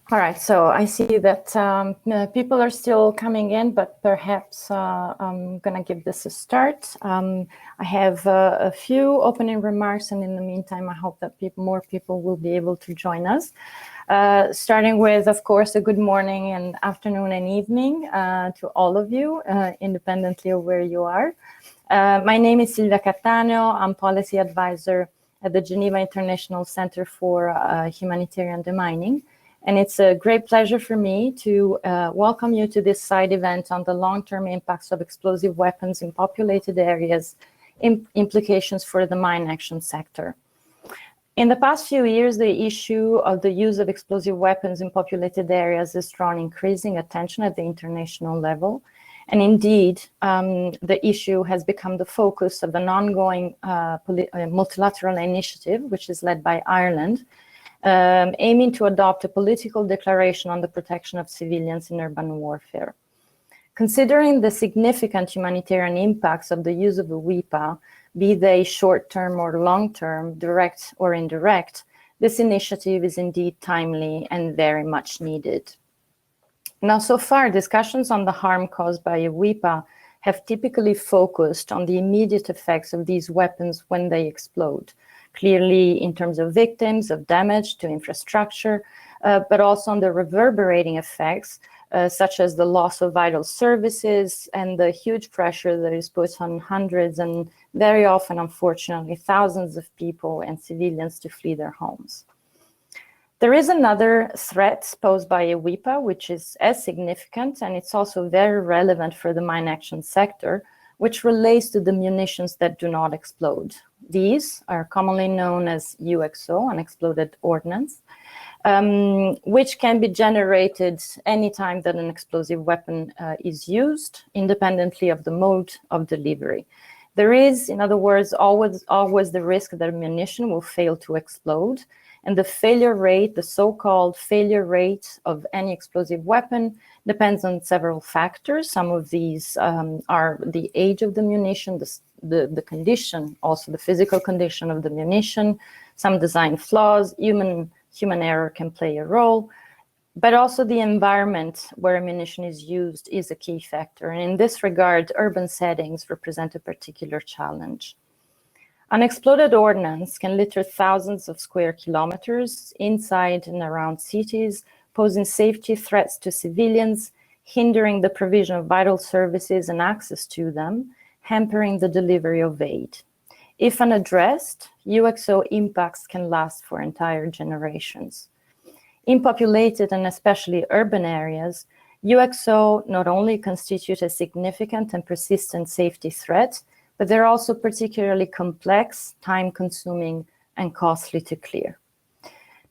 All right, so I see that people are still coming in, but perhaps I'm going to give this a start. I have a few opening remarks, and in the meantime, I hope that more people will be able to join us. Starting with, of course, a good morning and afternoon and evening to all of you, independently of where you are. My name is Silvia Cattaneo. I'm policy advisor at the Geneva International Center for Humanitarian Demining. And it's a great pleasure for me to welcome you to this side event on the long-term impacts of explosive weapons in populated areas, implications for the mine action sector. In the past few years, the issue of the use of explosive weapons in populated areas has drawn increasing attention at the international level. And indeed, the issue has become the focus of an ongoing multilateral initiative, which is led by Ireland, aiming to adopt a political declaration on the protection of civilians in urban warfare. Considering the significant humanitarian impacts of the use of EWIPA, be they short-term or long-term, direct or indirect, this initiative is indeed timely and very much needed. Now, so far, discussions on the harm caused by EWIPA have typically focused on the immediate effects of these weapons when they explode. Clearly in terms of victims, of damage to infrastructure, but also on the reverberating effects, such as the loss of vital services and the huge pressure that is put on hundreds and very often, unfortunately, thousands of people and civilians to flee their homes. There is another threat posed by EWIPA, which is as significant, and it's also very relevant for the mine action sector, which relates to the munitions that do not explode. These are commonly known as UXO, unexploded ordnance, which can be generated anytime that an explosive weapon is used, independently of the mode of delivery. There is, in other words, always the risk that ammunition will fail to explode, and the failure rate, the so-called failure rate of any explosive weapon, depends on several factors. Some of these are the age of the munition, the condition, also the physical condition of the munition, some design flaws, human error can play a role, but also the environment where ammunition is used is a key factor. And in this regard, urban settings represent a particular challenge. Unexploded ordnance can litter thousands of square kilometers inside and around cities, posing safety threats to civilians, hindering the provision of vital services and access to them, hampering the delivery of aid. If unaddressed, UXO impacts can last for entire generations. In populated and especially urban areas, UXO not only constitute a significant and persistent safety threat, but they're also particularly complex, time-consuming, and costly to clear.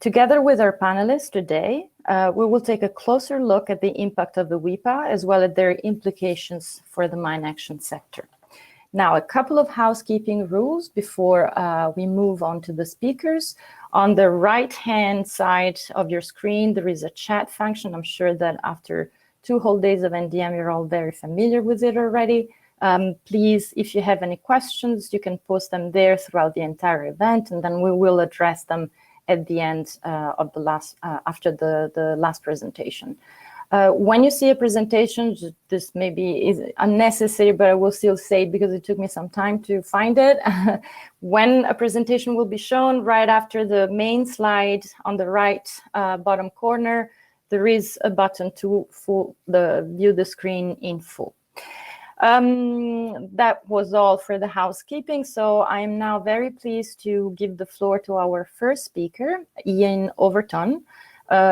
Together with our panelists today, we will take a closer look at the impact of the EWIPA as well as their implications for the mine action sector. Now, a couple of housekeeping rules before we move on to the speakers. On the right-hand side of your screen, there is a chat function. I'm sure that after 2 whole days of NDM, you're all very familiar with it already. Please, if you have any questions, you can post them there throughout the entire event, and then we will address them at the end of the after the last presentation. When you see a presentation, this maybe is unnecessary, but I will still say it because it took me some time to find it. When a presentation will be shown right after the main slide on the right bottom corner, there is a button to view the screen in full. That was all for the housekeeping. So I am now very pleased to give the floor to our first speaker, Ian Overton,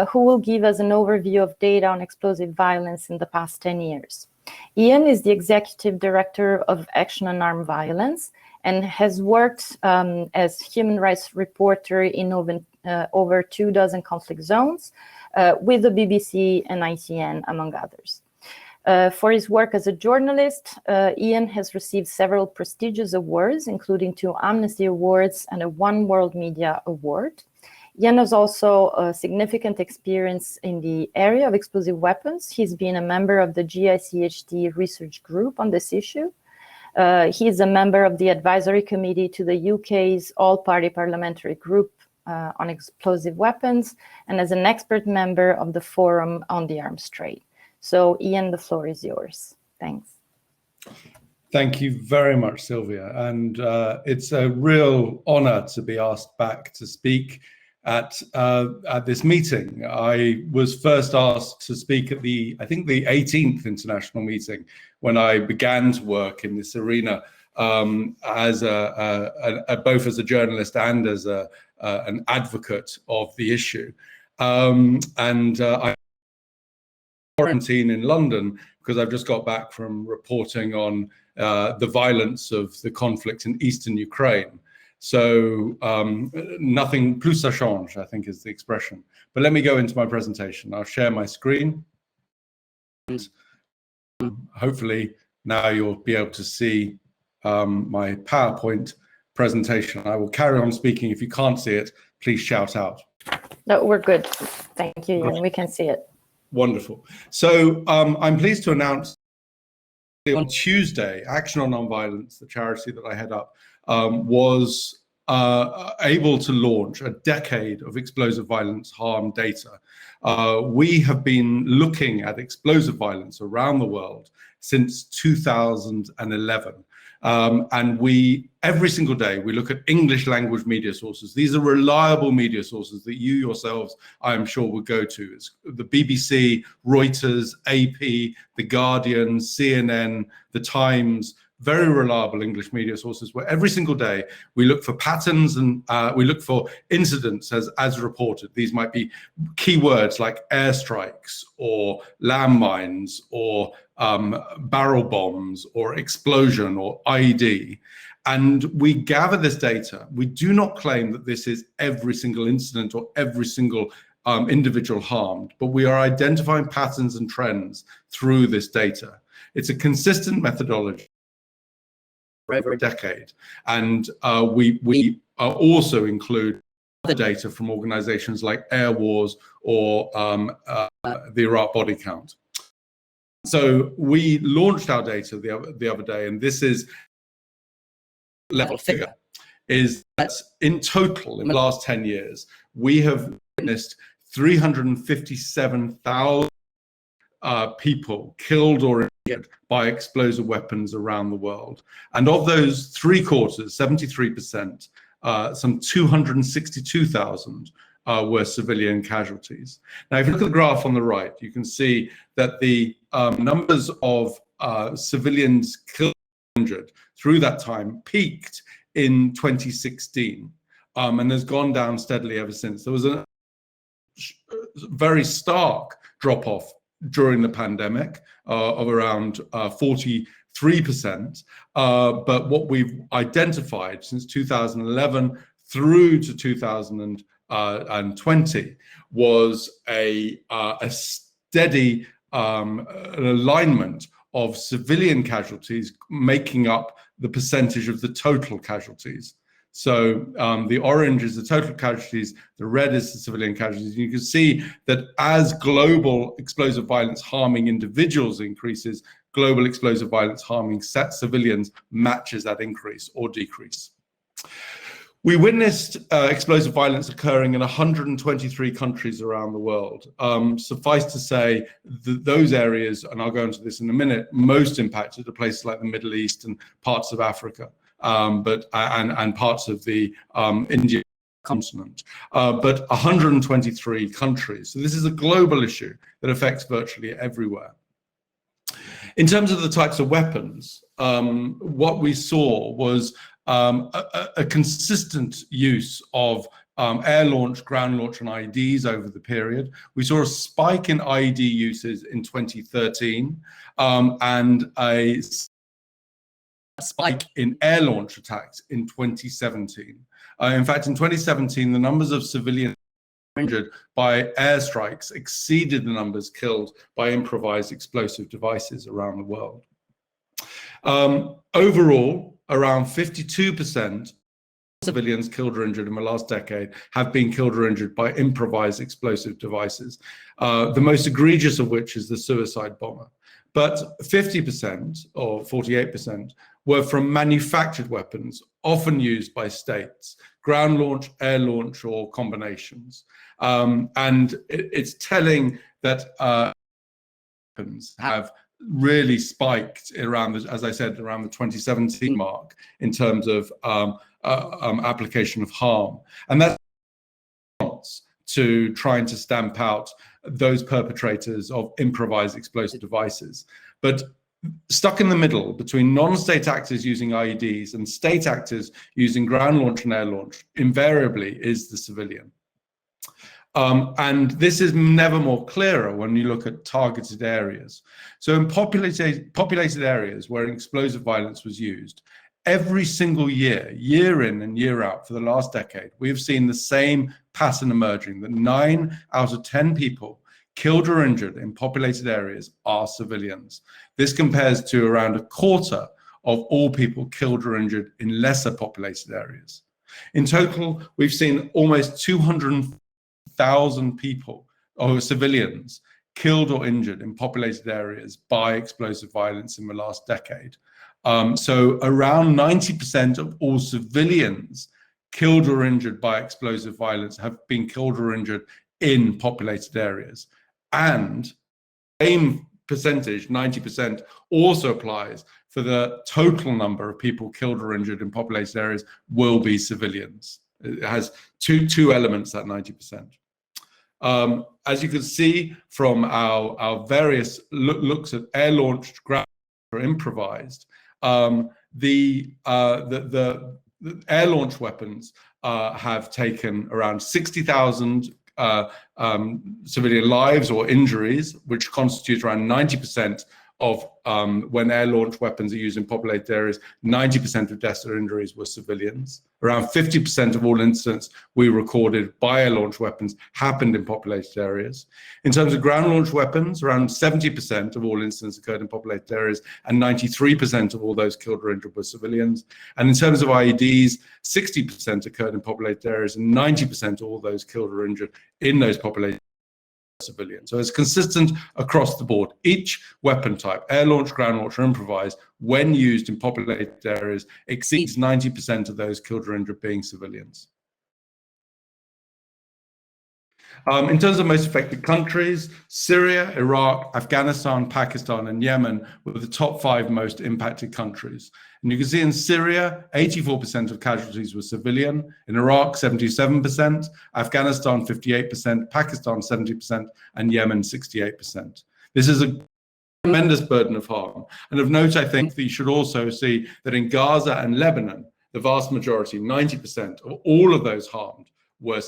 who will give us an overview of data on explosive violence in the past 10 years. Ian is the Executive Director of Action on Armed Violence and has worked as human rights reporter in over 24 conflict zones with the BBC and ITN, among others. For his work as a journalist, Ian has received several prestigious awards, including 2 Amnesty Awards and a One World Media Award. Ian has also a significant experience in the area of explosive weapons. He's been a member of the GICHD research group on this issue. He is a member of the advisory committee to the UK's All-Party Parliamentary Group on Explosive Weapons and as an expert member of the Forum on the Arms Trade. So Ian, the floor is yours. Thanks. Thank you very much, Sylvia. And it's a real honor to be asked back to speak at this meeting. I was first asked to speak at I think the 18th international meeting when I began to work in this arena as both as a journalist and as an advocate of the issue. I quarantine in London because I've just got back from reporting on the violence of the conflict in eastern Ukraine. So nothing plus ça change, I think is the expression. But let me go into my presentation. I'll share my screen. And hopefully now you'll be able to see my PowerPoint presentation. I will carry on speaking. If you can't see it, please shout out. No, we're good. Thank you, Ian. We can see it. Wonderful. So I'm pleased to announce on Tuesday, Action on Nonviolence, the charity that I head up, was able to launch a decade of explosive violence harm data. We have been looking at explosive violence around the world since 2011. And every single day, we look at English language media sources. These are reliable media sources that you yourselves, I am sure, would go to. It's the BBC, Reuters, AP, The Guardian, CNN, The Times, very reliable English media sources where every single day we look for patterns and we look for incidents as reported. These might be keywords like airstrikes or landmines or barrel bombs or explosion or IED. And we gather this data. We do not claim that this is every single incident or every single individual harmed, but we are identifying patterns and trends through this data. It's a consistent methodology for over a decade. And we also include other data from organizations like Air Wars or the Iraq Body Count. So we launched our data the other day, and this is level figure, is that in total, in the last 10 years, we have witnessed 357,000 people killed or injured by explosive weapons around the world. And of those, 3/4, 73%, some 262,000 were civilian casualties. Now, if you look at the graph on the right, you can see that the numbers of civilians killed or injured through that time peaked in 2016 and has gone down steadily ever since. There was a very stark drop-off during the pandemic of around 43%. But what we've identified since 2011 through to 2020 was a steady alignment of civilian casualties making up the percentage of the total casualties. So the orange is the total casualties, the red is the civilian casualties. You can see that as global explosive violence harming individuals increases, global explosive violence harming civilians matches that increase or decrease. We witnessed explosive violence occurring in 123 countries around the world. Suffice to say that those areas, and I'll go into this in a minute, most impacted are places like the Middle East and parts of Africa. And parts of the Indian continent, but 123 countries. So this is a global issue that affects virtually everywhere. In terms of the types of weapons, what we saw was a consistent use of air launch, ground launch, and IEDs over the period. We saw a spike in IED uses in 2013 and a spike in air launch attacks in 2017. In fact, in 2017, the numbers of civilians injured by airstrikes exceeded the numbers killed by improvised explosive devices around the world. Overall, around 52% civilians killed or injured in the last decade have been killed or injured by improvised explosive devices, the most egregious of which is the suicide bomber. But 50% or 48% were from manufactured weapons, often used by states, ground launch, air launch, or combinations. And it's telling that weapons have really spiked around, as I said, around the 2017 mark in terms of application of harm. And that's to trying to stamp out those perpetrators of improvised explosive devices. But stuck in the middle between non-state actors using IEDs and state actors using ground launch and air launch invariably is the civilian. And this is never more clearer when you look at targeted areas. So in populated areas where explosive violence was used, every single year, year in and year out for the last decade, we have seen the same pattern emerging, that 9 out of 10 people killed or injured in populated areas are civilians. This compares to around a quarter of all people killed or injured in lesser populated areas. In total, we've seen almost 200,000 people, or civilians, killed or injured in populated areas by explosive violence in the last decade. So around 90% of all civilians killed or injured by explosive violence have been killed or injured in populated areas. And same percentage, 90%, also applies for the total number of people killed or injured in populated areas will be civilians. It has two elements, that 90%. As you can see from our various looks at air-launched, ground or improvised, the air-launched weapons have taken around 60,000 civilian lives or injuries, which constitutes around 90% of when air-launched weapons are used in populated areas, 90% of deaths or injuries were civilians. Around 50% of all incidents we recorded by air-launched weapons happened in populated areas. In terms of ground-launched weapons, around 70% of all incidents occurred in populated areas, and 93% of all those killed or injured were civilians. And in terms of IEDs, 60% occurred in populated areas, and 90% of all those killed or injured in those populated civilians. So it's consistent across the board. Each weapon type, air launch, ground launch, or improvised, when used in populated areas, exceeds 90% of those killed or injured being civilians. In terms of most affected countries, Syria, Iraq, Afghanistan, Pakistan, and Yemen were the top 5 most impacted countries. And you can see in Syria, 84% of casualties were civilian, in Iraq, 77%, Afghanistan, 58%, Pakistan, 70%, and Yemen, 68%. This is a tremendous burden of harm. And of note, I think that you should also see that in Gaza and Lebanon, the vast majority, 90% of all of those harmed were,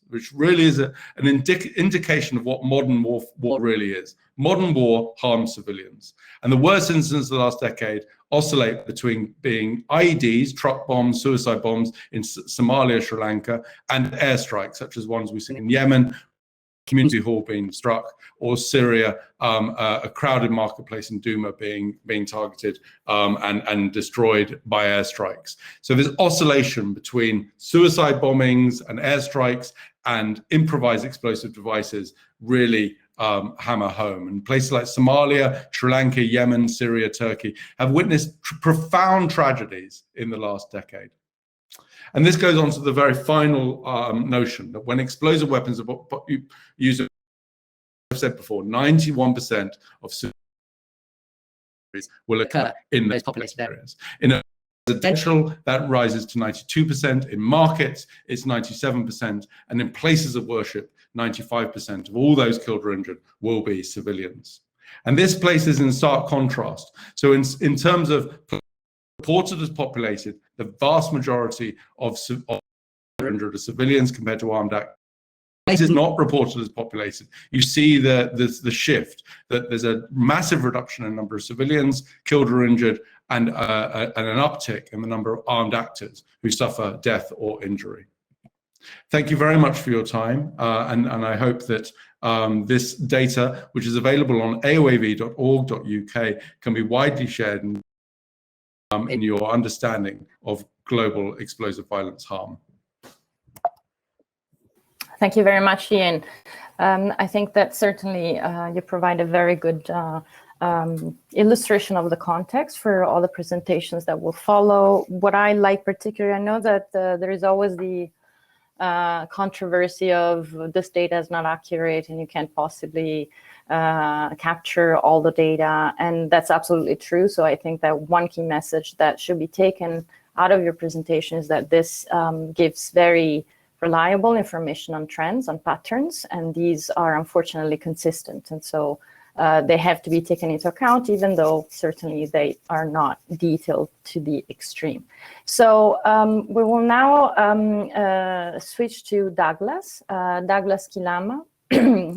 which really is an indication of what modern war really is. Modern war harms civilians. And the worst incidents of the last decade oscillate between being IEDs, truck bombs, suicide bombs in Somalia, Sri Lanka, and airstrikes, such as ones we see in Yemen, community hall being struck, or Syria, a crowded marketplace in Douma being targeted and destroyed by airstrikes. So there's oscillation between suicide bombings and airstrikes and improvised explosive devices really hammer home. And places like Somalia, Sri Lanka, Yemen, Syria, Turkey have witnessed profound tragedies in the last decade. And this goes on to the very final notion that when explosive weapons are used, I've said before, 91% of will occur in those populated areas. In residential, that rises to 92%. In markets, it's 97%. And in places of worship, 95% of all those killed or injured will be civilians. And this places in stark contrast. So in terms of reported as populated, the vast majority of injured are civilians compared to armed actors. Places not reported as populated, you see the shift, that there's a massive reduction in the number of civilians killed or injured and an uptick in the number of armed actors who suffer death or injury. Thank you very much for your time, and I hope that this data, which is available on aoav.org.uk, can be widely shared and in your understanding of global explosive violence harm. Thank you very much, Ian. I think that certainly you provide a very good illustration of the context for all the presentations that will follow. What I like particularly, I know that there is always the controversy of this data is not accurate and you can't possibly capture all the data, and that's absolutely true. So I think that one key message that should be taken out of your presentation is that this gives very reliable information on trends, on patterns, and these are unfortunately consistent. And so they have to be taken into account, even though certainly they are not detailed to the extreme. So we will now switch to Douglas Kilama.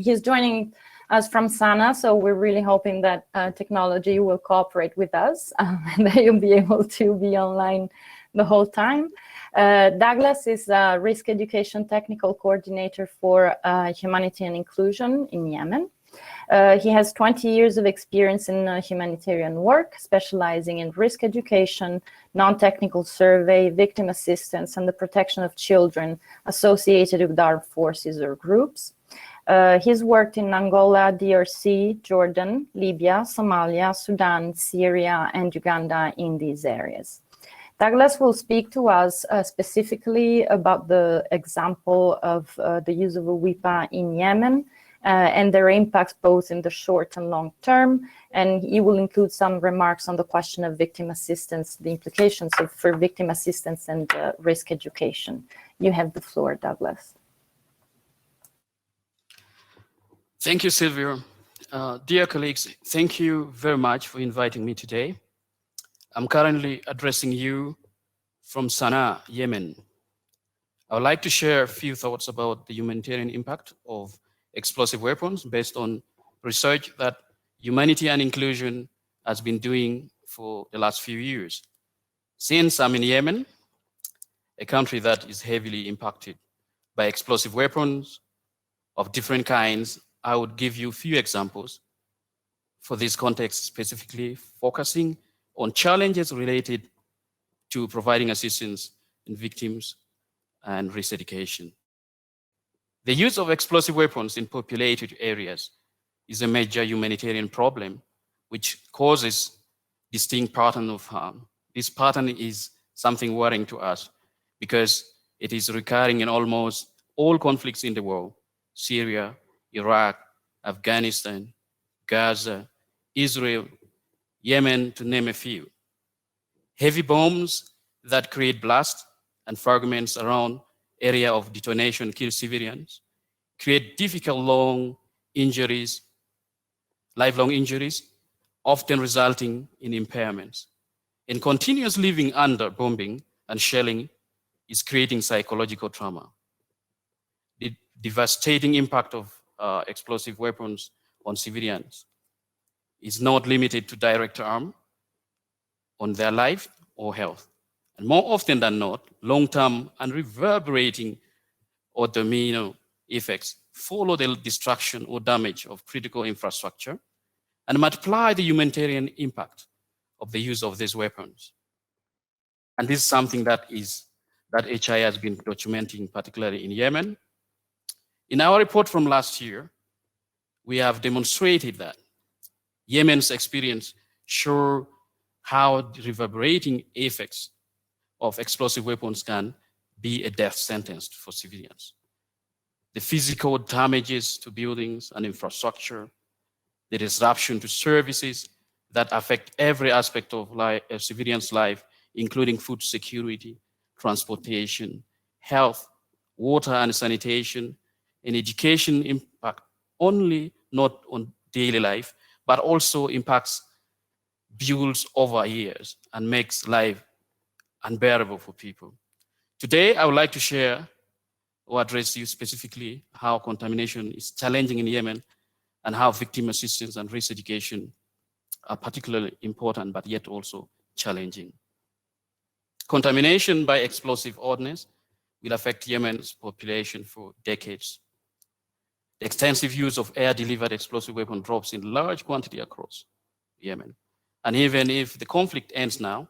He's joining us from Sana, so we're really hoping that technology will cooperate with us and that you'll be able to be online the whole time. Douglas is a Risk Education Technical Coordinator for Humanitarian Inclusion in Yemen. He has 20 years of experience in humanitarian work, specializing in risk education, non-technical survey, victim assistance, and the protection of children associated with armed forces or groups. He's worked in Angola, DRC, Jordan, Libya, Somalia, Sudan, Syria, and Uganda in these areas. Douglas will speak to us specifically about the example of the use of EWIPA in Yemen and their impacts both in the short and long term. And he will include some remarks on the question of victim assistance, the implications for victim assistance and risk education. You have the floor, Douglas. Thank you, Sylvia. Dear colleagues, thank you very much for inviting me today. I'm currently addressing you from Sana'a, Yemen. I would like to share a few thoughts about the humanitarian impact of explosive weapons based on research that Humanity and Inclusion has been doing for the last few years. Since I'm in Yemen, a country that is heavily impacted by explosive weapons of different kinds, I would give you a few examples for this context, specifically focusing on challenges related to providing assistance in victims and risk education. The use of explosive weapons in populated areas is a major humanitarian problem which causes distinct pattern of harm. This pattern is something worrying to us because it is recurring in almost all conflicts in the world: Syria, Iraq, Afghanistan, Gaza, Israel, Yemen, to name a few. Heavy bombs that create blast and fragments around area of detonation kill civilians, create difficult lifelong injuries, often resulting in impairments. And continuous living under bombing and shelling is creating psychological trauma. The devastating impact of explosive weapons on civilians is not limited to direct harm on their life or health. And more often than not, long-term and reverberating or domino effects follow the destruction or damage of critical infrastructure and multiply the humanitarian impact of the use of these weapons. And this is something that HI has been documenting, particularly in Yemen. In our report from last year, we have demonstrated that Yemen's experience show how the reverberating effects of explosive weapons can be a death sentence for civilians. The physical damages to buildings and infrastructure, the disruption to services that affect every aspect of a civilian's life, including food security, transportation, health, water and sanitation, and education impact only not on daily life, but also impacts builds over years and makes life unbearable for people. Today, I would like to share or address you specifically how contamination is challenging in Yemen and how victim assistance and risk education are particularly important, but yet also challenging. Contamination by explosive ordnance will affect Yemen's population for decades. The extensive use of air-delivered explosive weapon drops in large quantity across Yemen. And even if the conflict ends now,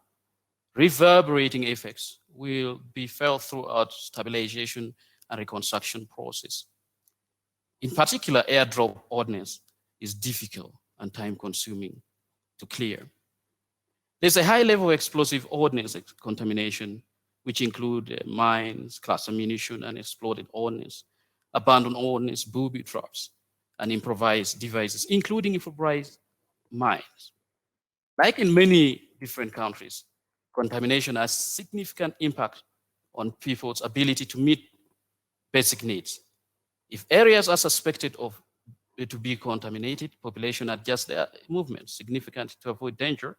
reverberating effects will be felt throughout stabilization and reconstruction process. In particular, airdrop ordnance is difficult and time-consuming to clear. There's a high level of explosive ordnance contamination, which include mines, cluster munition, and exploded ordnance, abandoned ordnance, booby traps, and improvised devices, including improvised mines. Like in many different countries, contamination has significant impact on people's ability to meet basic needs. If areas are suspected of to be contaminated, population adjusts their movement significantly to avoid danger,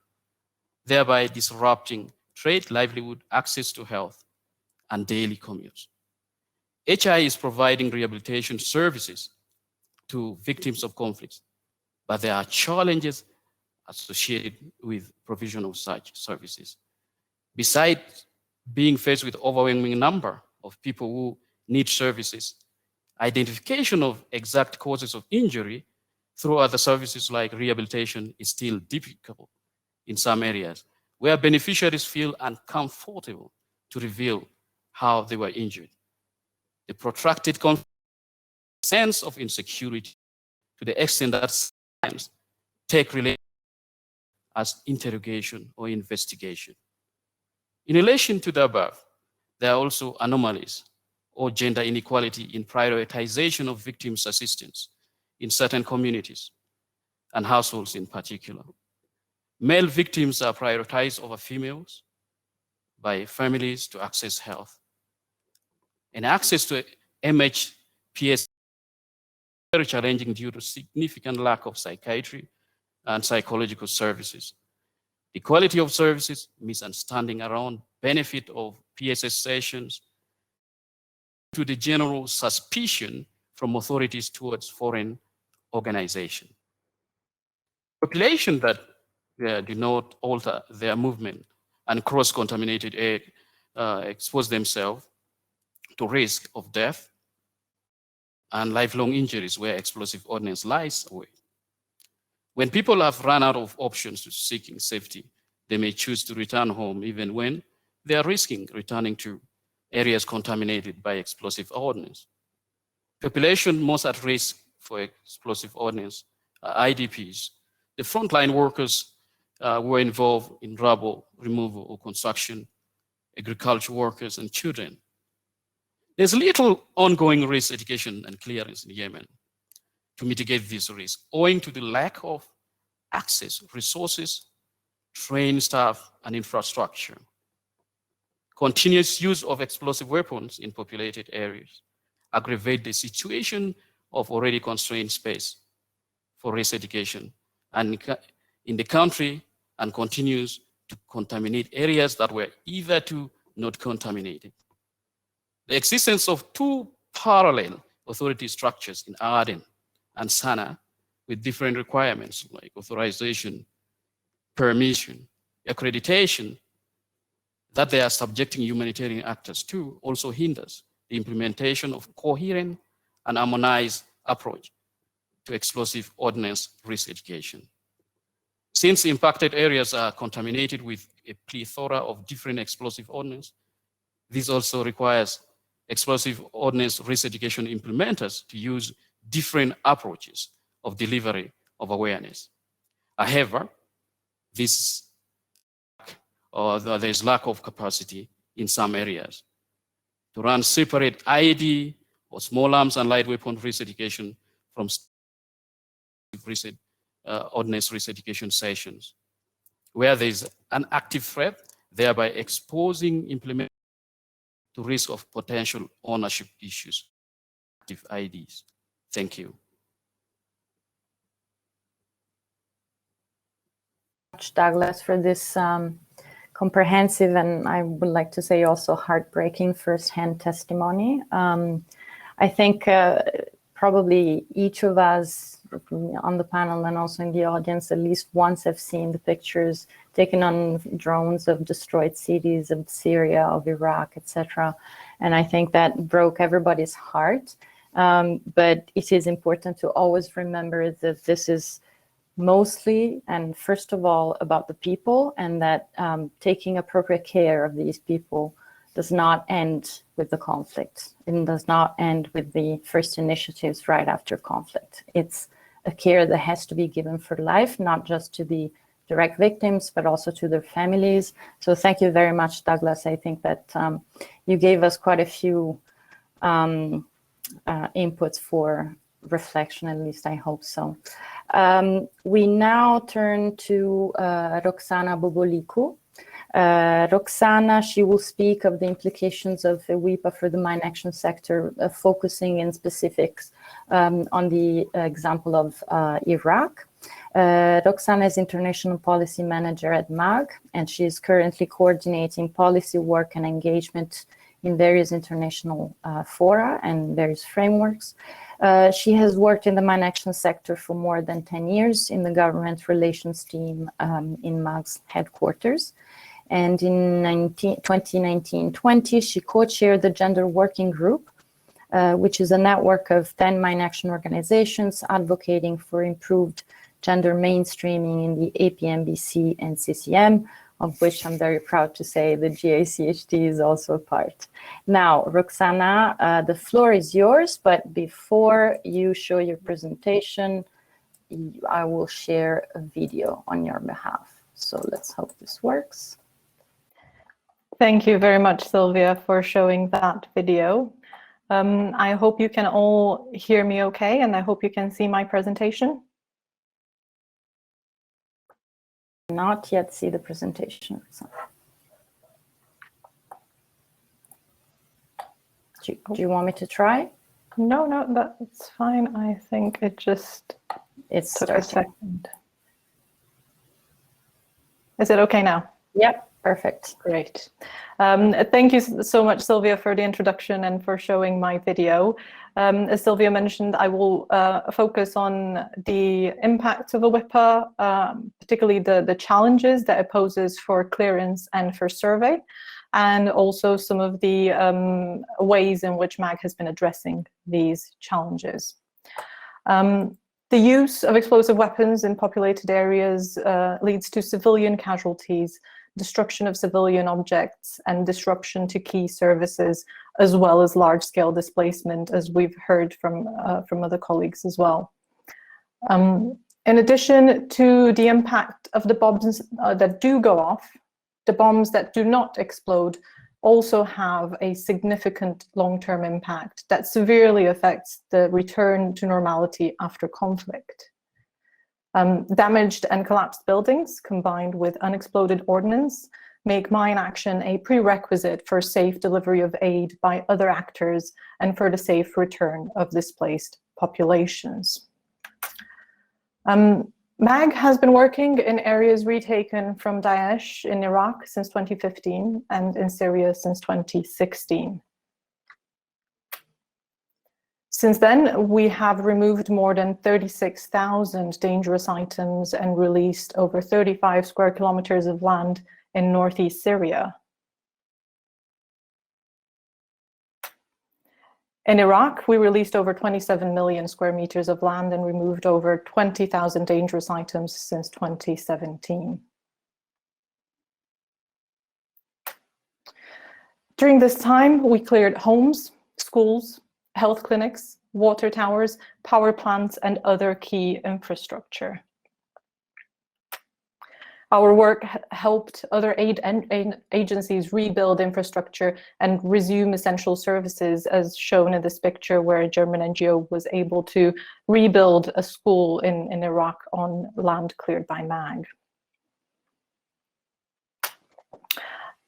thereby disrupting trade, livelihood, access to health, and daily commutes. HI is providing rehabilitation services to victims of conflicts, but there are challenges associated with provision of such services. Besides being faced with overwhelming number of people who need services, identification of exact causes of injury through other services like rehabilitation is still difficult in some areas, where beneficiaries feel uncomfortable to reveal how they were injured. The protracted sense of insecurity to the extent that sometimes take relation as interrogation or investigation. In relation to the above, there are also anomalies or gender inequality in prioritization of victims' assistance in certain communities and households in particular. Male victims are prioritized over females by families to access health. And access to MHPS is very challenging due to significant lack of psychiatry and psychological services. The quality of services, misunderstanding around benefit of PSS sessions, to the general suspicion from authorities towards foreign organizations. Population that do not alter their movement and cross-contaminated air expose themselves to risk of death and lifelong injuries where explosive ordnance lies away. When people have run out of options to seeking safety, they may choose to return home even when they are risking returning to areas contaminated by explosive ordnance. Population most at risk for explosive ordnance are IDPs, the frontline workers who were involved in rubble removal or construction, agriculture workers, and children. There's little ongoing risk education and clearance in Yemen to mitigate this risk, owing to the lack of access, resources, trained staff, and infrastructure. Continuous use of explosive weapons in populated areas aggravate the situation of already constrained space for race education and in the country, and continues to contaminate areas that were eitherto not contaminated. The existence of two parallel authority structures in Aden and Sana with different requirements like authorization, permission, accreditation, that they are subjecting humanitarian actors to also hinders the implementation of coherent and harmonized approach to explosive ordnance risk education. Since impacted areas are contaminated with a plethora of different explosive ordnance, this also requires explosive ordnance risk education implementers to use different approaches of delivery of awareness. However, there's lack of capacity in some areas to run separate IED or small arms and light weapon risk education from ordnance risk education sessions, where there's an active threat, thereby exposing implementation to risk of potential ownership issues, active IEDs. Thank you. Douglas, for this comprehensive and I would like to say also heartbreaking firsthand testimony. I think probably each of us on the panel and also in the audience at least once have seen the pictures taken on drones of destroyed cities of Syria, of Iraq, etc. And I think that broke everybody's heart. But it is important to always remember that this is mostly and first of all about the people, and that taking appropriate care of these people does not end with the conflict and does not end with the first initiatives right after conflict. It's a care that has to be given for life, not just to the direct victims, but also to their families. So thank you very much, Douglas. I think that you gave us quite a few inputs for reflection, at least I hope so. We now turn to Roxana Bobolicu. Roxana, she will speak of the implications of EWIPA for the mine action sector, focusing in specifics on the example of Iraq. Roxana is International Policy Manager at MAG, and she is currently coordinating policy work and engagement in various international fora and various frameworks. She has worked in the mine action sector for more than 10 years in the government relations team in MAG's headquarters. And in 2019-20, she co-chaired the Gender Working Group, which is a network of 10 mine action organizations advocating for improved gender mainstreaming in the APMBC and CCM, of which I'm very proud to say the GACHT is also a part. Now, Roxana, the floor is yours, but before you show your presentation, I will share a video on your behalf. So let's hope this works. Thank you very much, Sylvia, for showing that video. I hope you can all hear me okay, and I hope you can see my presentation. Not yet see the presentation. So. Do you want me to try? No, that's fine. I think it just took a second. Is it okay now? Yep, perfect. Great. Thank you so much, Sylvia, for the introduction and for showing my video. As Sylvia mentioned, I will focus on the impact of EWIPA, particularly the challenges that it poses for clearance and for survey, and also some of the ways in which MAG has been addressing these challenges. The use of explosive weapons in populated areas leads to civilian casualties, destruction of civilian objects, and disruption to key services, as well as large-scale displacement, as we've heard from other colleagues as well. In addition to the impact of the bombs that do go off, the bombs that do not explode also have a significant long-term impact that severely affects the return to normality after conflict. Damaged and collapsed buildings combined with unexploded ordnance make mine action a prerequisite for safe delivery of aid by other actors and for the safe return of displaced populations. MAG has been working in areas retaken from Daesh in Iraq since 2015 and in Syria since 2016. Since then, we have removed more than 36,000 dangerous items and released over 35 square kilometers of land in northeast Syria. In Iraq, we released over 27 million square meters of land and removed over 20,000 dangerous items since 2017. During this time, we cleared homes, schools, health clinics, water towers, power plants, and other key infrastructure. Our work helped other aid agencies rebuild infrastructure and resume essential services, as shown in this picture where a German NGO was able to rebuild a school in Iraq on land cleared by MAG.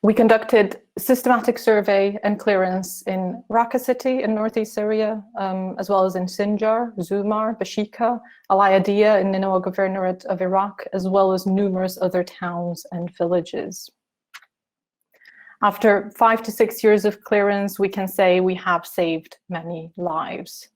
We conducted systematic survey and clearance in Raqqa city in northeast Syria, as well as in Sinjar, Zumar, Bashika, Al-Ayadiyah in Nineveh Governorate of Iraq, as well as numerous other towns and villages. After 5 to 6 years of clearance, we can say we have saved many lives.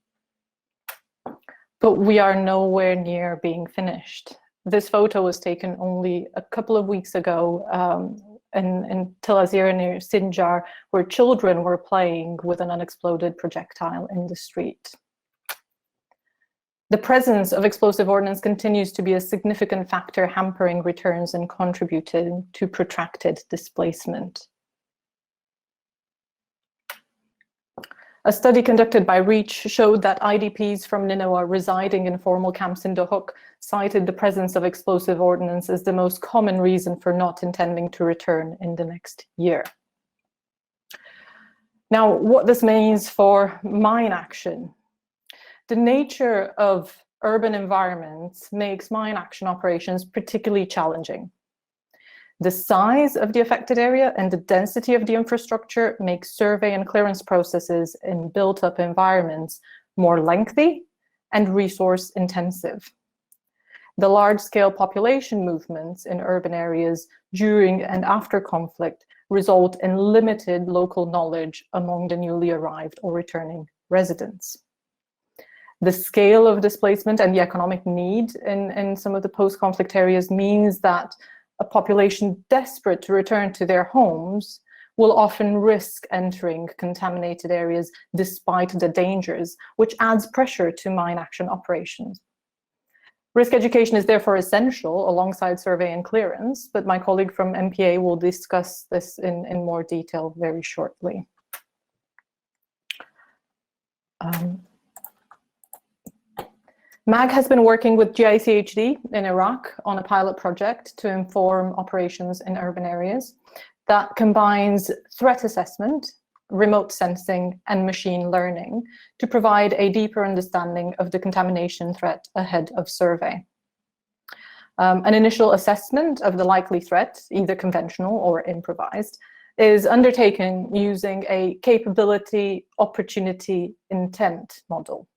But we are nowhere near being finished. This photo was taken only a couple of weeks ago in Tel Azir near Sinjar, where children were playing with an unexploded projectile in the street. The presence of explosive ordnance continues to be a significant factor hampering returns and contributing to protracted displacement. A study conducted by REACH showed that IDPs from Nineveh residing in formal camps in Dohuk cited the presence of explosive ordnance as the most common reason for not intending to return in the next year. Now, what this means for mine action. The nature of urban environments makes mine action operations particularly challenging. The size of the affected area and the density of the infrastructure makes survey and clearance processes in built-up environments more lengthy and resource intensive. The large-scale population movements in urban areas during and after conflict result in limited local knowledge among the newly arrived or returning residents. The scale of displacement and the economic need in some of the post-conflict areas means that a population desperate to return to their homes will often risk entering contaminated areas despite the dangers, which adds pressure to mine action operations. Risk education is therefore essential alongside survey and clearance, but my colleague from MPA will discuss this in more detail very shortly. MAG has been working with GICHD in Iraq on a pilot project to inform operations in urban areas that combines threat assessment, remote sensing, and machine learning to provide a deeper understanding of the contamination threat ahead of survey. An initial assessment of the likely threat, either conventional or improvised, is undertaken using a capability, opportunity, intent model.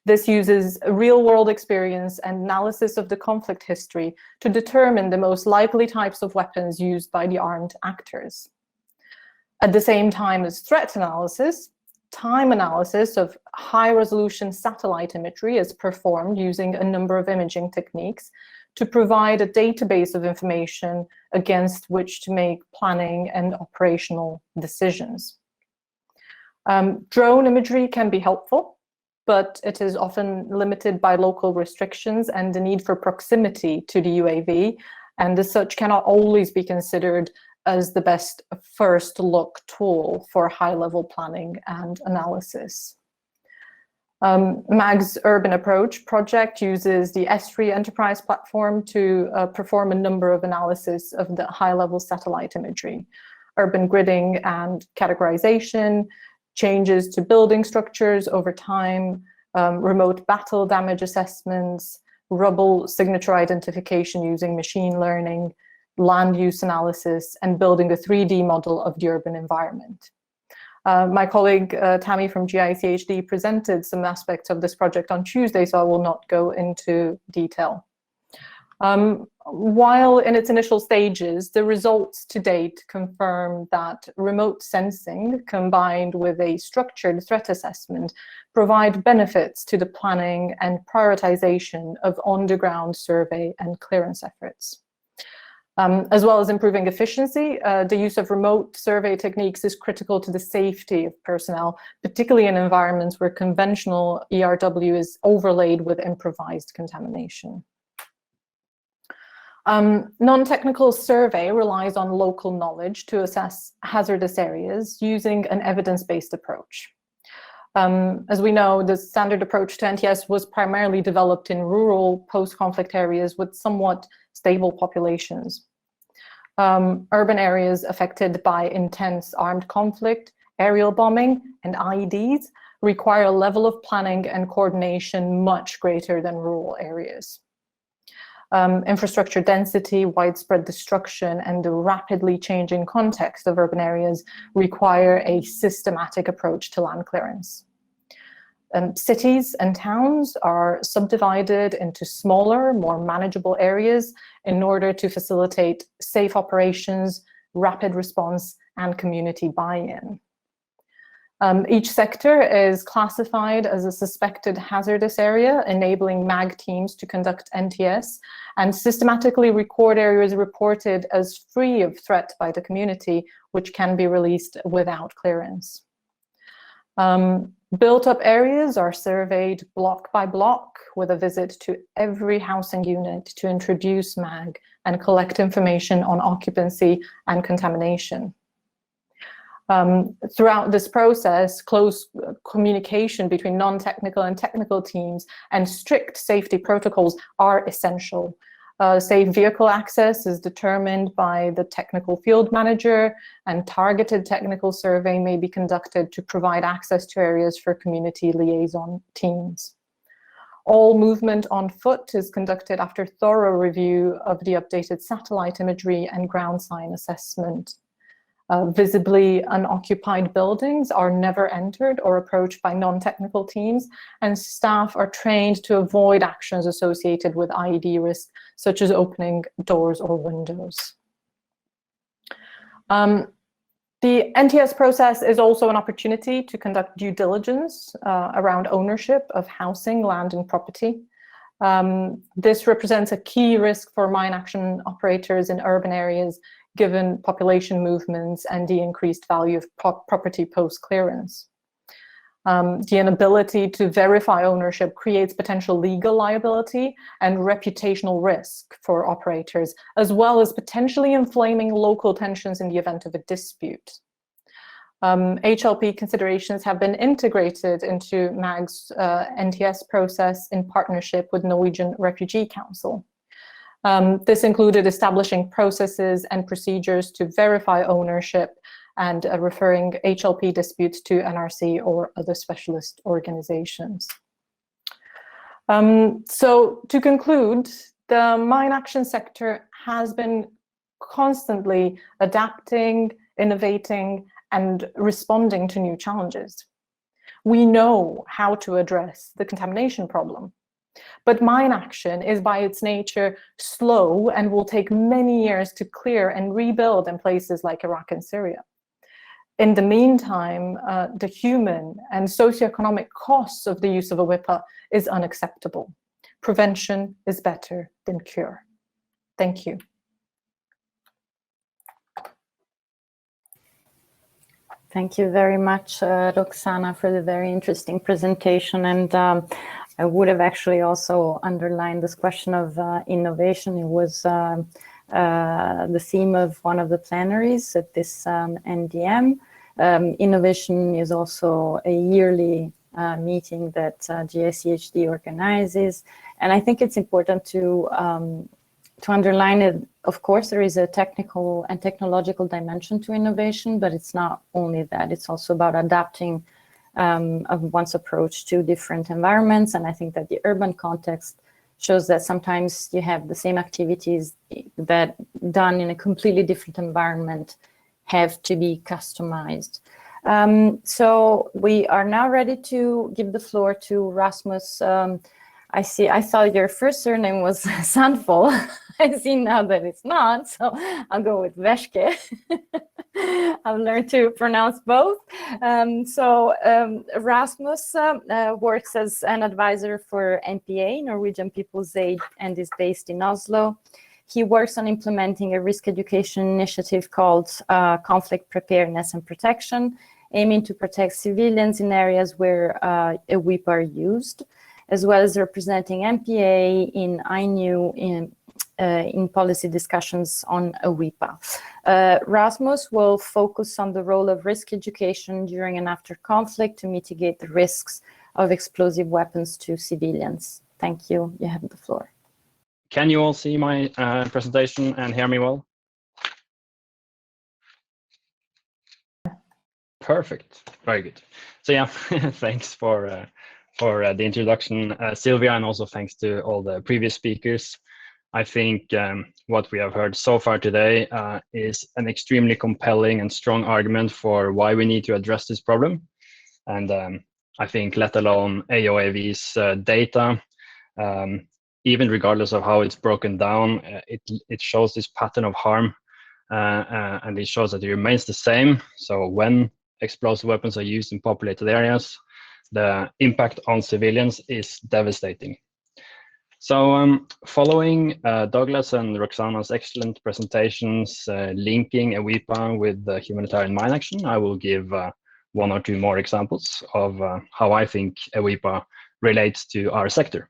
This uses real-world experience and analysis of the conflict history to determine the most likely types of weapons used by the armed actors. At the same time as threat analysis, time analysis of high-resolution satellite imagery is performed using a number of imaging techniques to provide a database of information against which to make planning and operational decisions. Drone imagery can be helpful, but it is often limited by local restrictions and the need for proximity to the UAV, and as such cannot always be considered as the best first look tool for high-level planning and analysis. MAG's Urban Approach project uses the S3 enterprise platform to perform a number of analysis of the high-level satellite imagery, urban gridding and categorization, changes to building structures over time, remote battle damage assessments, rubble signature identification using machine learning, land use analysis, and building a 3D model of the urban environment. My colleague Tammy from GICHD presented some aspects of this project on Tuesday, so I will not go into detail. While in its initial stages, the results to date confirm that remote sensing combined with a structured threat assessment provide benefits to the planning and prioritization of on-the-ground survey and clearance efforts. As well as improving efficiency, the use of remote survey techniques is critical to the safety of personnel, particularly in environments where conventional ERW is overlaid with improvised contamination. Non-technical survey relies on local knowledge to assess hazardous areas using an evidence-based approach. As we know, the standard approach to NTS was primarily developed in rural post-conflict areas with somewhat stable populations. Urban areas affected by intense armed conflict, aerial bombing, and IEDs require a level of planning and coordination much greater than rural areas. Infrastructure density, widespread destruction, and the rapidly changing context of urban areas require a systematic approach to land clearance. Cities and towns are subdivided into smaller, more manageable areas in order to facilitate safe operations, rapid response, and community buy-in. Each sector is classified as a suspected hazardous area, enabling MAG teams to conduct NTS and systematically record areas reported as free of threat by the community, which can be released without clearance. Built-up areas are surveyed block by block with a visit to every housing unit to introduce MAG and collect information on occupancy and contamination. Throughout this process, close communication between non-technical and technical teams and strict safety protocols are essential. Safe vehicle access is determined by the technical field manager, and targeted technical survey may be conducted to provide access to areas for community liaison teams. All movement on foot is conducted after thorough review of the updated satellite imagery and ground sign assessment. Visibly unoccupied buildings are never entered or approached by non-technical teams, and staff are trained to avoid actions associated with IED risk, such as opening doors or windows. The NTS process is also an opportunity to conduct due diligence around ownership of housing, land, and property. This represents a key risk for mine action operators in urban areas, given population movements and the increased value of property post-clearance. The inability to verify ownership creates potential legal liability and reputational risk for operators, as well as potentially inflaming local tensions in the event of a dispute. HLP considerations have been integrated into MAG's NTS process in partnership with Norwegian Refugee Council. This included establishing processes and procedures to verify ownership and referring HLP disputes to NRC or other specialist organizations. So to conclude, the mine action sector has been constantly adapting, innovating, and responding to new challenges. We know how to address the contamination problem. But mine action is by its nature slow and will take many years to clear and rebuild in places like Iraq and Syria. In the meantime, the human and socioeconomic costs of the use of a EWIPA is unacceptable. Prevention is better than cure. Thank you. Thank you very much, Roxana, for the very interesting presentation. And I would have actually also underlined this question of innovation. It was the theme of one of the plenaries at this NDM. Innovation is also a yearly meeting that GICHD organizes. And I think it's important to underline it. Of course, there is a technical and technological dimension to innovation, but it's not only that. It's also about adapting of one's approach to different environments. And I think that the urban context shows that sometimes you have the same activities that done in a completely different environment have to be customized. So we are now ready to give the floor to Rasmus. I thought your first surname was Sandvold. I see now that it's not, so I'll go with Veske. I've learned to pronounce both. Rasmus works as an advisor for NPA, Norwegian People's Aid, and is based in Oslo. He works on implementing a risk education initiative called Conflict Preparedness and Protection, aiming to protect civilians in areas where EWIPA are used, as well as representing NPA in INU in policy discussions on EWIPA. Rasmus will focus on the role of risk education during and after conflict to mitigate the risks of explosive weapons to civilians. Thank you. You have the floor. Can you all see my presentation and hear me well? Perfect. Very good. So yeah, thanks for the introduction, Sylvia, and also thanks to all the previous speakers. I think what we have heard so far today is an extremely compelling and strong argument for why we need to address this problem. And I think let alone AOAV's data, even regardless of how it's broken down, it shows this pattern of harm and it shows that it remains the same. So when explosive weapons are used in populated areas, the impact on civilians is devastating. So following Douglas and Roxana's excellent presentations linking EWIPA with the humanitarian mine action, I will give one or two more examples of how I think EWIPA relates to our sector.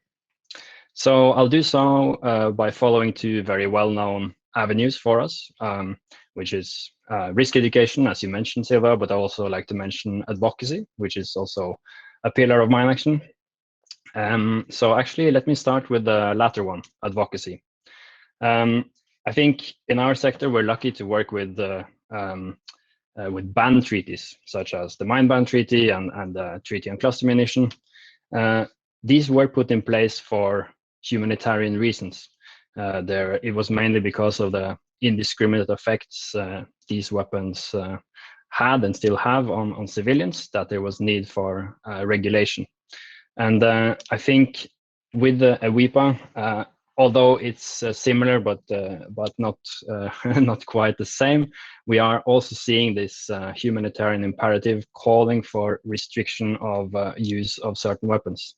So I'll do so by following two very well-known avenues for us, which is risk education, as you mentioned, Silva, but I also like to mention advocacy, which is also a pillar of mine action. So actually, let me start with the latter one, advocacy. I think in our sector, we're lucky to work with ban treaties, such as the Mine Ban Treaty and the Treaty on Cluster Munition. These were put in place for humanitarian reasons. It was mainly because of the indiscriminate effects these weapons had and still have on civilians that there was need for regulation. And I think with the EWIPA, although it's similar but not not quite the same, we are also seeing this humanitarian imperative calling for restriction of use of certain weapons,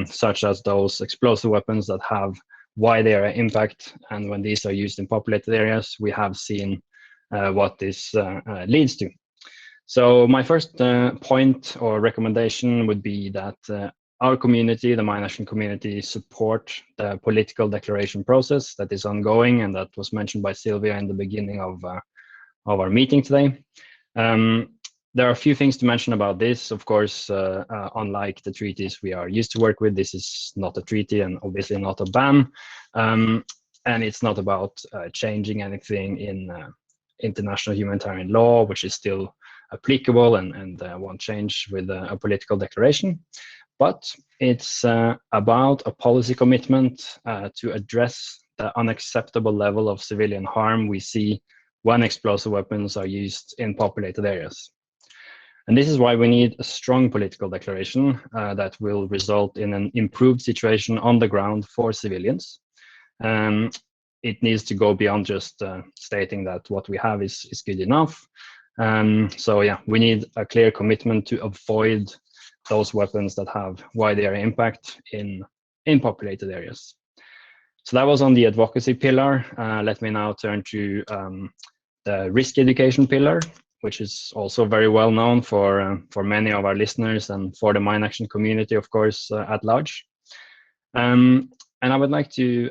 such as those explosive weapons that have wide area impact. And when these are used in populated areas, we have seen what this leads to. So my first point or recommendation would be that our community, the mine action community, support the political declaration process that is ongoing and that was mentioned by Sylvia in the beginning of our meeting today. There are a few things to mention about this. Of course, unlike the treaties we are used to work with, this is not a treaty and obviously not a ban. And it's not about changing anything in international humanitarian law, which is still applicable and won't change with a political declaration. But it's about a policy commitment to address the unacceptable level of civilian harm we see when explosive weapons are used in populated areas. And this is why we need a strong political declaration that will result in an improved situation on the ground for civilians. It needs to go beyond just stating that what we have is good enough. So yeah, we need a clear commitment to avoid those weapons that have wide area impact in populated areas. So that was on the advocacy pillar. Let me now turn to the risk education pillar, which is also very well known for many of our listeners and for the mine action community, of course, at large. And I would like to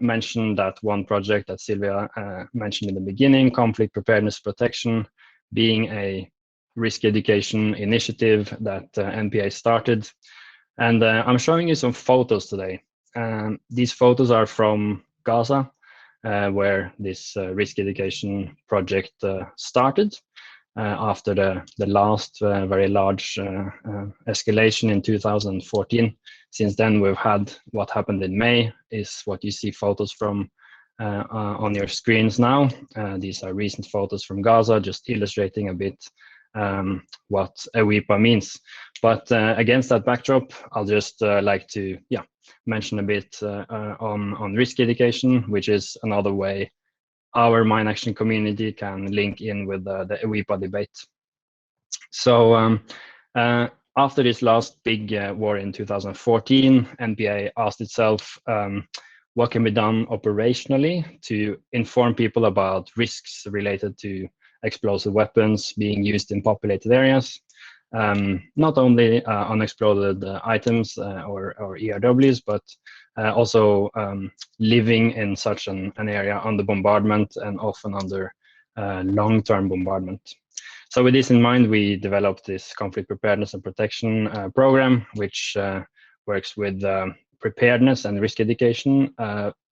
mention that one project that Sylvia mentioned in the beginning, conflict preparedness protection, being a risk education initiative that NPA started. And I'm showing you some photos today. These photos are from Gaza, where this risk education project started after the last very large escalation in 2014. Since then, we've had what happened in May is what you see photos from on your screens now. These are recent photos from Gaza, just illustrating a bit what EWIPA means. But against that backdrop, I'll just like to mention a bit on risk education, which is another way our mine action community can link in with the EWIPA debate. So after this last big war in 2014, NPA asked itself what can be done operationally to inform people about risks related to explosive weapons being used in populated areas. Not only unexploded items or ERWs, but also living in such an area under bombardment and often under long-term bombardment. So with this in mind, we developed this conflict preparedness and protection program, which works with preparedness and risk education,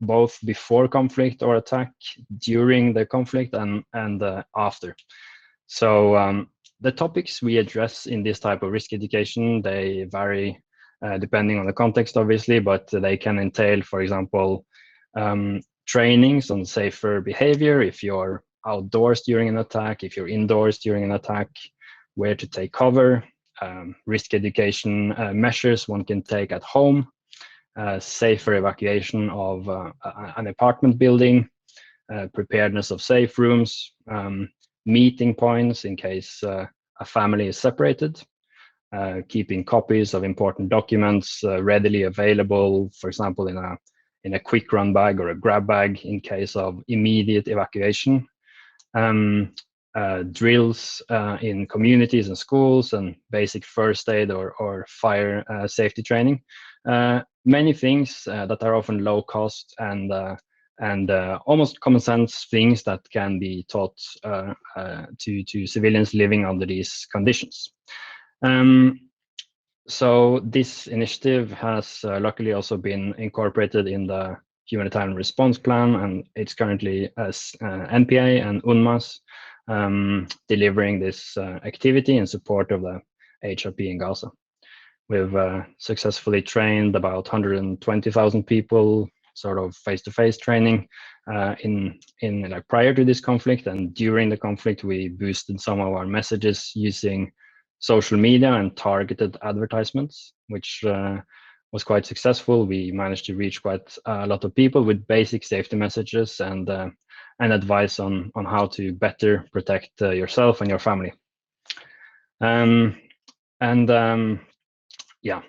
both before conflict or attack, during the conflict, and after. So the topics we address in this type of risk education, they vary depending on the context, obviously, but they can entail, for example, trainings on safer behavior if you're outdoors during an attack, if you're indoors during an attack, where to take cover, risk education measures one can take at home, safer evacuation of an apartment building, preparedness of safe rooms, meeting points in case a family is separated, keeping copies of important documents readily available, for example, in a quick run bag or a grab bag in case of immediate evacuation. drills in communities and schools, and basic first aid or fire safety training. Many things that are often low cost and almost common sense things that can be taught to civilians living under these conditions. So this initiative has luckily also been incorporated in the Humanitarian Response Plan, and it's currently as NPA and UNMAS delivering this activity in support of the HRP in Gaza. We've successfully trained about 120,000 people, sort of face-to-face training in like prior to this conflict, and during the conflict we boosted some of our messages using social media and targeted advertisements, which was quite successful. We managed to reach quite a lot of people with basic safety messages and advice on how to better protect yourself and your family. Yeah,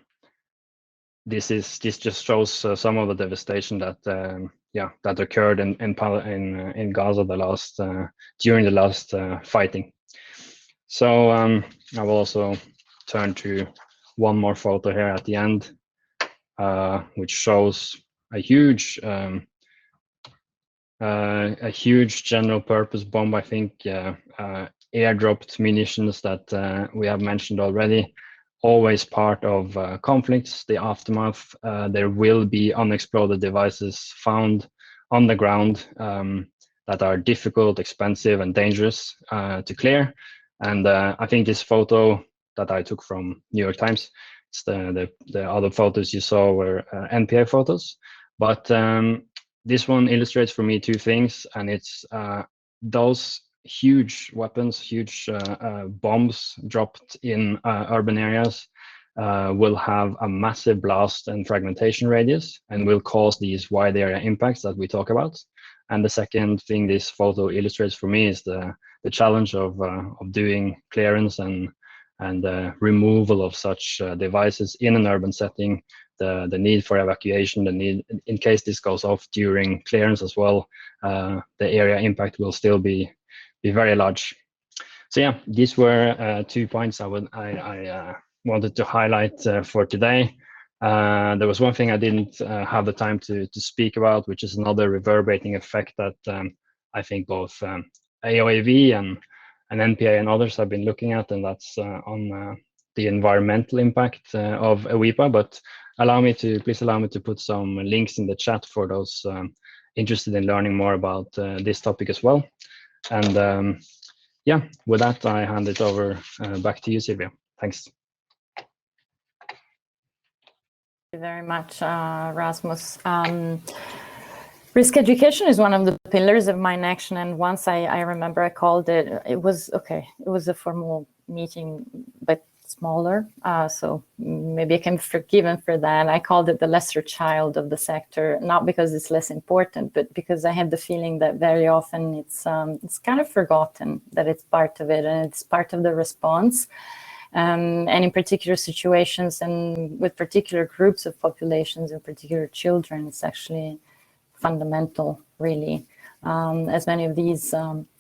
this just shows some of the devastation that that occurred in Gaza during the last fighting. So I will also turn to one more photo here at the end, which shows a huge general purpose bomb. I think airdropped munitions that we have mentioned already. Always part of conflicts, the aftermath. There will be unexploded devices found on the ground that are difficult, expensive, and dangerous to clear. And I think this photo that I took from New York Times, it's the other photos you saw were NPA photos, but this one illustrates for me two things, and it's those huge weapons, huge bombs dropped in urban areas will have a massive blast and fragmentation radius and will cause these wide area impacts that we talk about. And the second thing this photo illustrates for me is the challenge of doing clearance and removal of such devices in an urban setting, the need for evacuation, the need in case this goes off during clearance as well, the area impact will still be very large. So yeah, these were 2 points I wanted to highlight for today. There was one thing I didn't have the time to speak about, which is another reverberating effect that I think both AOAV and NPA and others have been looking at, and that's on the environmental impact of EWIPA. But please allow me to put some links in the chat for those interested in learning more about this topic as well. And yeah, with that, I hand it over back to you, Sylvia. Thanks. Thank you very much, Rasmus. Risk education is one of the pillars of Mine Action, and once I remember I called it was a formal meeting, but smaller, so maybe I can be forgiven for that. I called it the lesser child of the sector, not because it's less important, but because I have the feeling that very often it's kind of forgotten that it's part of it and it's part of the response. And in particular situations and with particular groups of populations, in particular children, it's actually fundamental, really. As many of these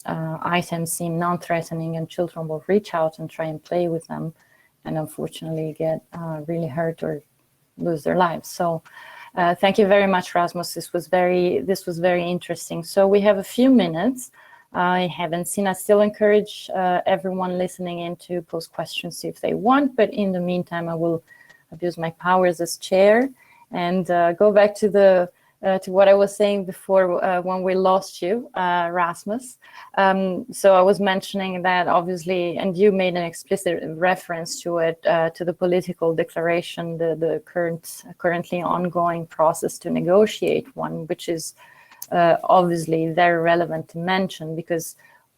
items seem non-threatening, and children will reach out and try and play with them, and unfortunately get really hurt or lose their lives. So thank you very much, Rasmus. This was very interesting. So we have a few minutes. I haven't seen. I still encourage everyone listening in to post questions if they want, but in the meantime, I will abuse my powers as chair and go back to what I was saying before when we lost you, Rasmus. So I was mentioning that obviously, and you made an explicit reference to it, to the political declaration, the currently ongoing process to negotiate one, which is obviously very relevant to mention, because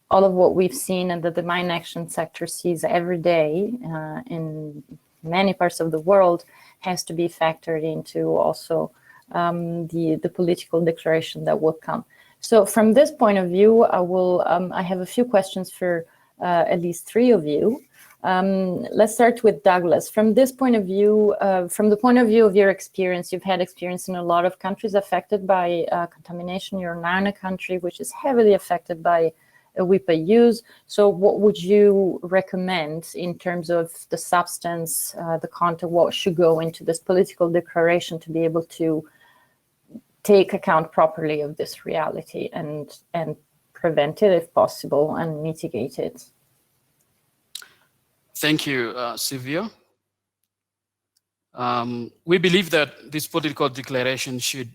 all of what we've seen and that the mine action sector sees every day in many parts of the world has to be factored into also the political declaration that will come. So from this point of view, I have a few questions for at least three of you. Let's start with Douglas. From this point of view, from the point of view of your experience, you've had experience in a lot of countries affected by contamination. You're now in a country which is heavily affected by EWIPA use. So what would you recommend in terms of the substance, the content, what should go into this political declaration to be able to take account properly of this reality and prevent it if possible and mitigate it? Thank you, Sylvia. We believe that this political declaration should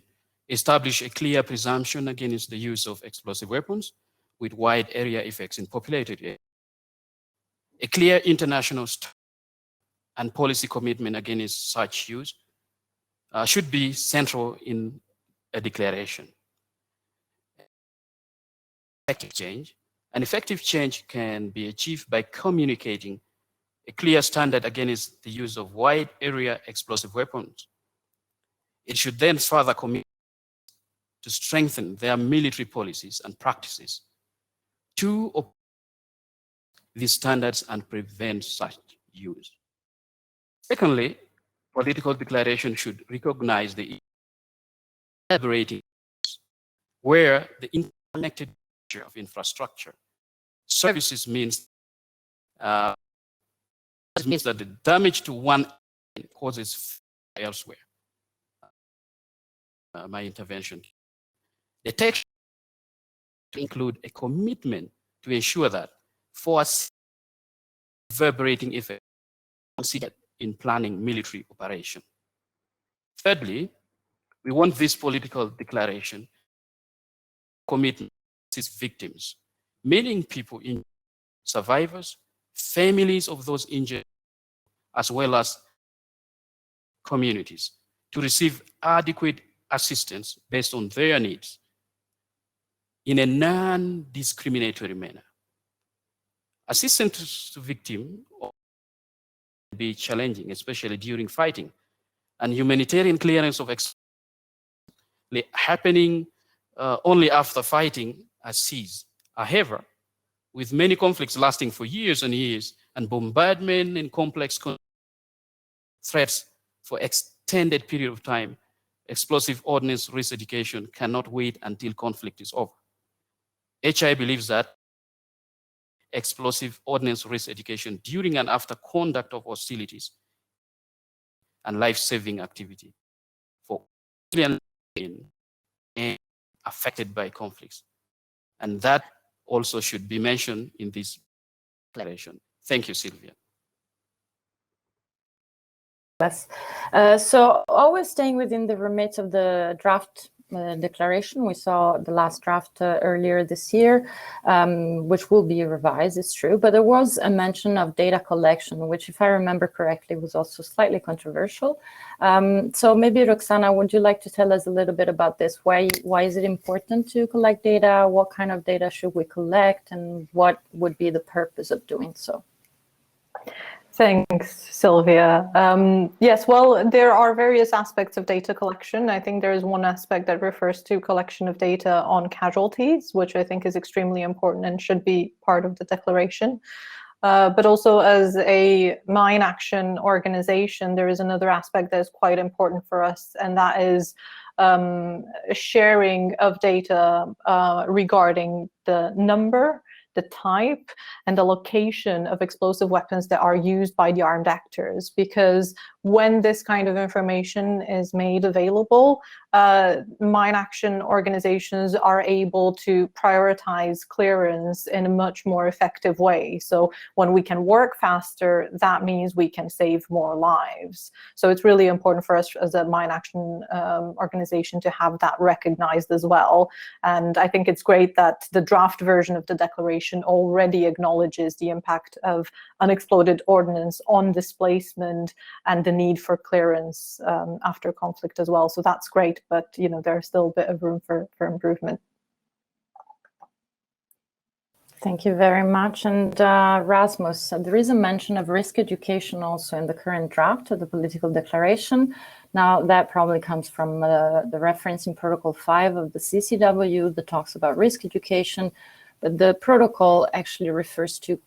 establish a clear presumption against the use of explosive weapons with wide area effects in populated areas. A clear international and policy commitment against such use should be central in a declaration. An effective change can be achieved by communicating a clear standard against the use of wide area explosive weapons. It should then further commit to strengthen their military policies and practices to these standards and prevent such use. Secondly, political declaration should recognize the collaborating where the interconnected nature of infrastructure services means that the damage to one causes elsewhere. My intervention. The text to include a commitment to ensure that for us reverberating effect considered in planning military operation. Thirdly, we want this political declaration commitment to its victims, meaning people in survivors, families of those injured, as well as communities, to receive adequate assistance based on their needs in a non-discriminatory manner. Assistance to victims will be challenging, especially during fighting, and humanitarian clearance of happening only after fighting has ceased. However, with many conflicts lasting for years and years, and bombardment and complex threats for extended period of time, explosive ordnance risk education cannot wait until conflict is over. HI believes that explosive ordnance risk education during and after conduct of hostilities and life-saving activity for civilian and affected by conflicts. And that also should be mentioned in this declaration. Thank you, Sylvia. Yes. So always staying within the remit of the draft declaration, we saw the last draft earlier this year, which will be revised, it's true, but there was a mention of data collection, which, if I remember correctly, was also slightly controversial. So maybe, Roxana, would you like to tell us a little bit about this? Why is it important to collect data? What kind of data should we collect? And what would be the purpose of doing so? Thanks, Sylvia. Yes, well, there are various aspects of data collection. I think there is one aspect that refers to collection of data on casualties, which I think is extremely important and should be part of the declaration. But also as a mine action organization, there is another aspect that is quite important for us, and that is sharing of data regarding the number, the type, and the location of explosive weapons that are used by the armed actors. Because when this kind of information is made available, mine action organizations are able to prioritize clearance in a much more effective way. So when we can work faster, that means we can save more lives. So it's really important for us as a mine action organization to have that recognized as well. And I think it's great that the draft version of the declaration already acknowledges the impact of unexploded ordnance on displacement and the need for clearance after conflict as well. So that's great, but you know, there's still a bit of room for improvement. Thank you very much. And Rasmus, there is a mention of risk education also in the current draft of the political declaration. Now, that probably comes from the reference in Protocol 5 of the CCW that talks about risk education, but the protocol actually refers to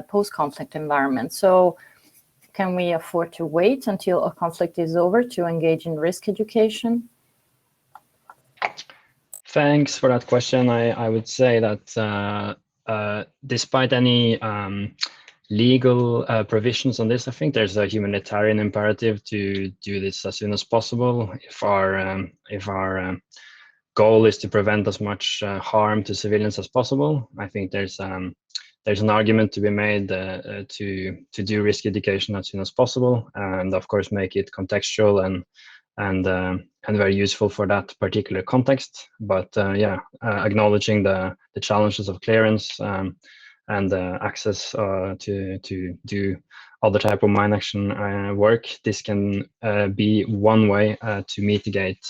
post-conflict environment. So can we afford to wait until a conflict is over to engage in risk education? Thanks for that question. I would say that despite any legal provisions on this, I think there's a humanitarian imperative to do this as soon as possible. If our goal is to prevent as much harm to civilians as possible, I think there's an argument to be made to do risk education as soon as possible, and of course make it contextual and very useful for that particular context. But acknowledging the challenges of clearance and access to do other type of mine action work, this can be one way to mitigate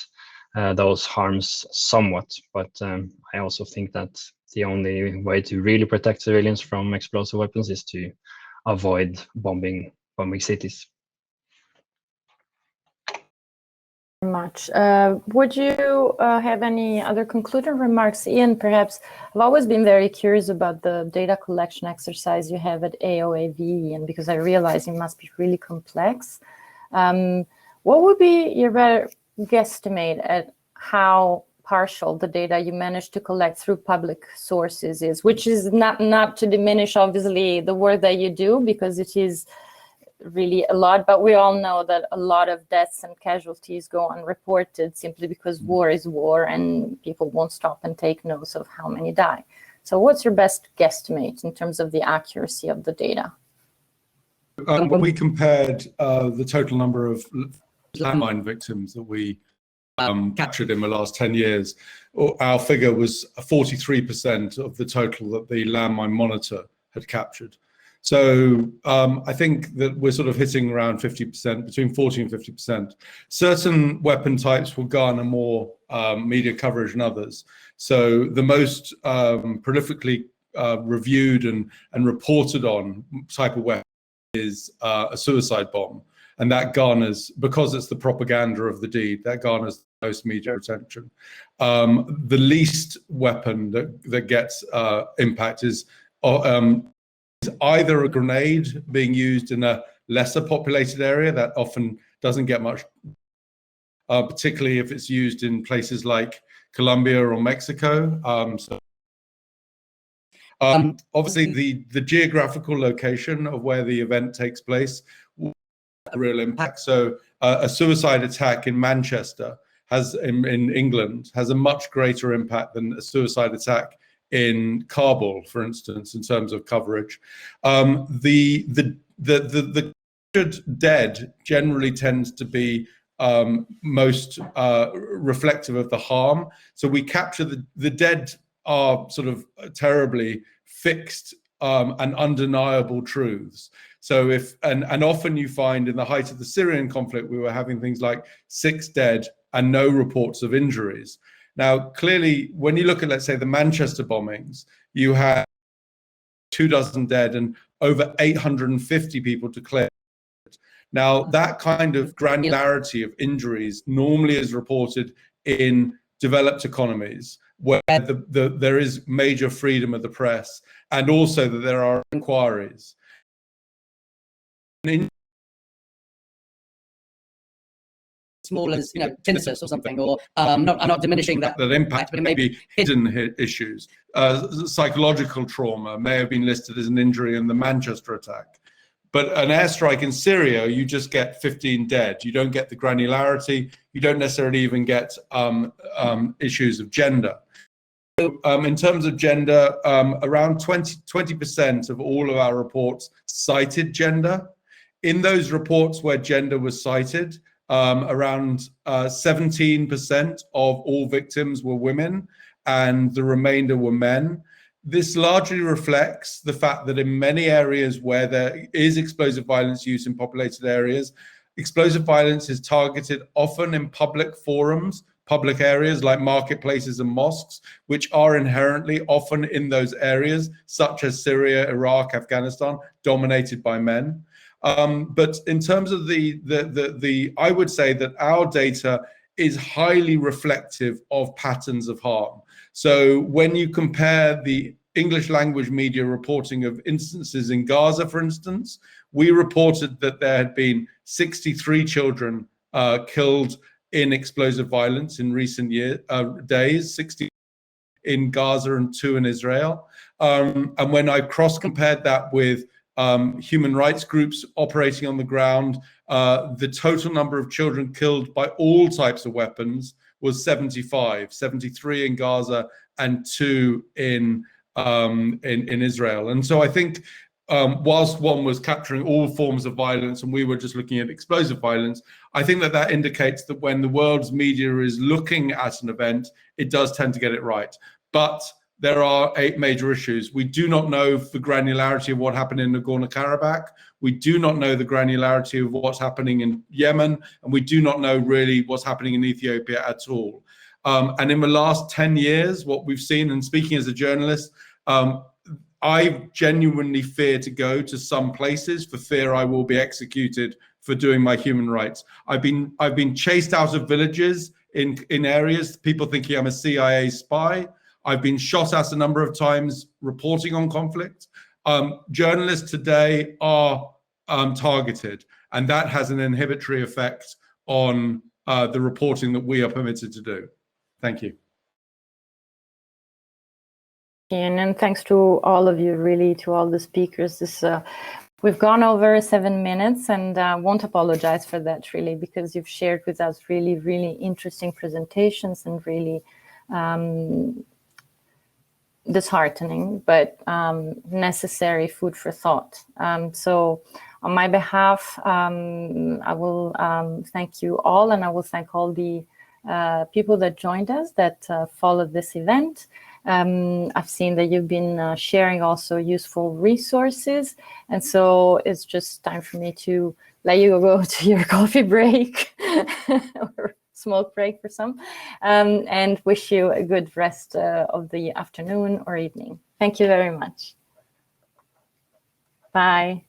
those harms somewhat. But I also think that the only way to really protect civilians from explosive weapons is to avoid bombing cities. Very much. Would you have any other concluding remarks? Ian, perhaps. I've always been very curious about the data collection exercise you have at AOAV, and because I realize it must be really complex. What would be your better guesstimate at how partial the data you managed to collect through public sources is, which is not to diminish, obviously, the work that you do, because it is really a lot, but we all know that a lot of deaths and casualties go unreported simply because war is war and people won't stop and take notes of how many die. So what's your best guesstimate in terms of the accuracy of the data? When we compared the total number of landmine victims that we captured in the last 10 years, our figure was 43% of the total that the Landmine Monitor had captured. So I think that we're sort of hitting around 50%, between 40 and 50%. Certain weapon types will garner more media coverage than others. So the most prolifically reviewed and reported on type of weapon is a suicide bomb. And that garners, because it's the propaganda of the deed, that garners the most media attention. The least weapon that gets impact is either a grenade being used in a lesser populated area that often doesn't get much, particularly if it's used in places like Colombia or Mexico. Obviously, the geographical location of where the event takes place will have a real impact. So a suicide attack in Manchester in England has a much greater impact than a suicide attack in Kabul, for instance, in terms of coverage. The dead generally tends to be most reflective of the harm. So we capture the dead are sort of terribly fixed and undeniable truths. So and often you find in the height of the Syrian conflict, we were having things like 6 dead and no reports of injuries. Now, clearly, when you look at, let's say, the Manchester bombings, you had 24 dead and over 850 people declared. Now, that kind of granularity of injuries normally is reported in developed economies, where there is major freedom of the press, and also that there are inquiries. Small as, you know, tinnitus or something, or I'm not diminishing that impact, but maybe hidden issues. Psychological trauma may have been listed as an injury in the Manchester attack, but an airstrike in Syria, you just get 15 dead. You don't get the granularity. You don't necessarily even get issues of gender. So, in terms of gender, around 20% of all of our reports cited gender. In those reports where gender was cited, around 17% of all victims were women and the remainder were men. This largely reflects the fact that in many areas where there is explosive violence use in populated areas, explosive violence is targeted often in public forums, public areas like marketplaces and mosques, which are inherently often in those areas, such as Syria, Iraq, Afghanistan, dominated by men. But in terms of I would say that our data is highly reflective of patterns of harm. So when you compare the English language media reporting of instances in Gaza, for instance, we reported that there had been 63 children killed in explosive violence in recent days, 60 in Gaza and 2 in Israel. And when I cross-compared that with human rights groups operating on the ground, the total number of children killed by all types of weapons was 75, 73 in Gaza and 2 in Israel. And so I think whilst one was capturing all forms of violence and we were just looking at explosive violence, I think that that indicates that when the world's media is looking at an event, it does tend to get it right. But there are 8 major issues. We do not know the granularity of what happened in Nagorno-Karabakh. We do not know the granularity of what's happening in Yemen, and we do not know really what's happening in Ethiopia at all. And in the last 10 years, what we've seen, and speaking as a journalist, I genuinely fear to go to some places for fear I will be executed for doing my human rights. I've been chased out of villages in areas, people thinking I'm a CIA spy. I've been shot at a number of times reporting on conflict. Journalists today are targeted, and that has an inhibitory effect on the reporting that we are permitted to do. Thank you. And thanks to all of you, really, to all the speakers. We've gone over 7 minutes, and won't apologize for that, really, because you've shared with us really, really interesting presentations and really disheartening, but necessary food for thought. So on my behalf, I will thank you all, and I will thank all the people that joined us, that followed this event. I've seen that you've been sharing also useful resources, and so it's just time for me to let you go to your coffee break or smoke break for some, and wish you a good rest of the afternoon or evening. Thank you very much. Bye.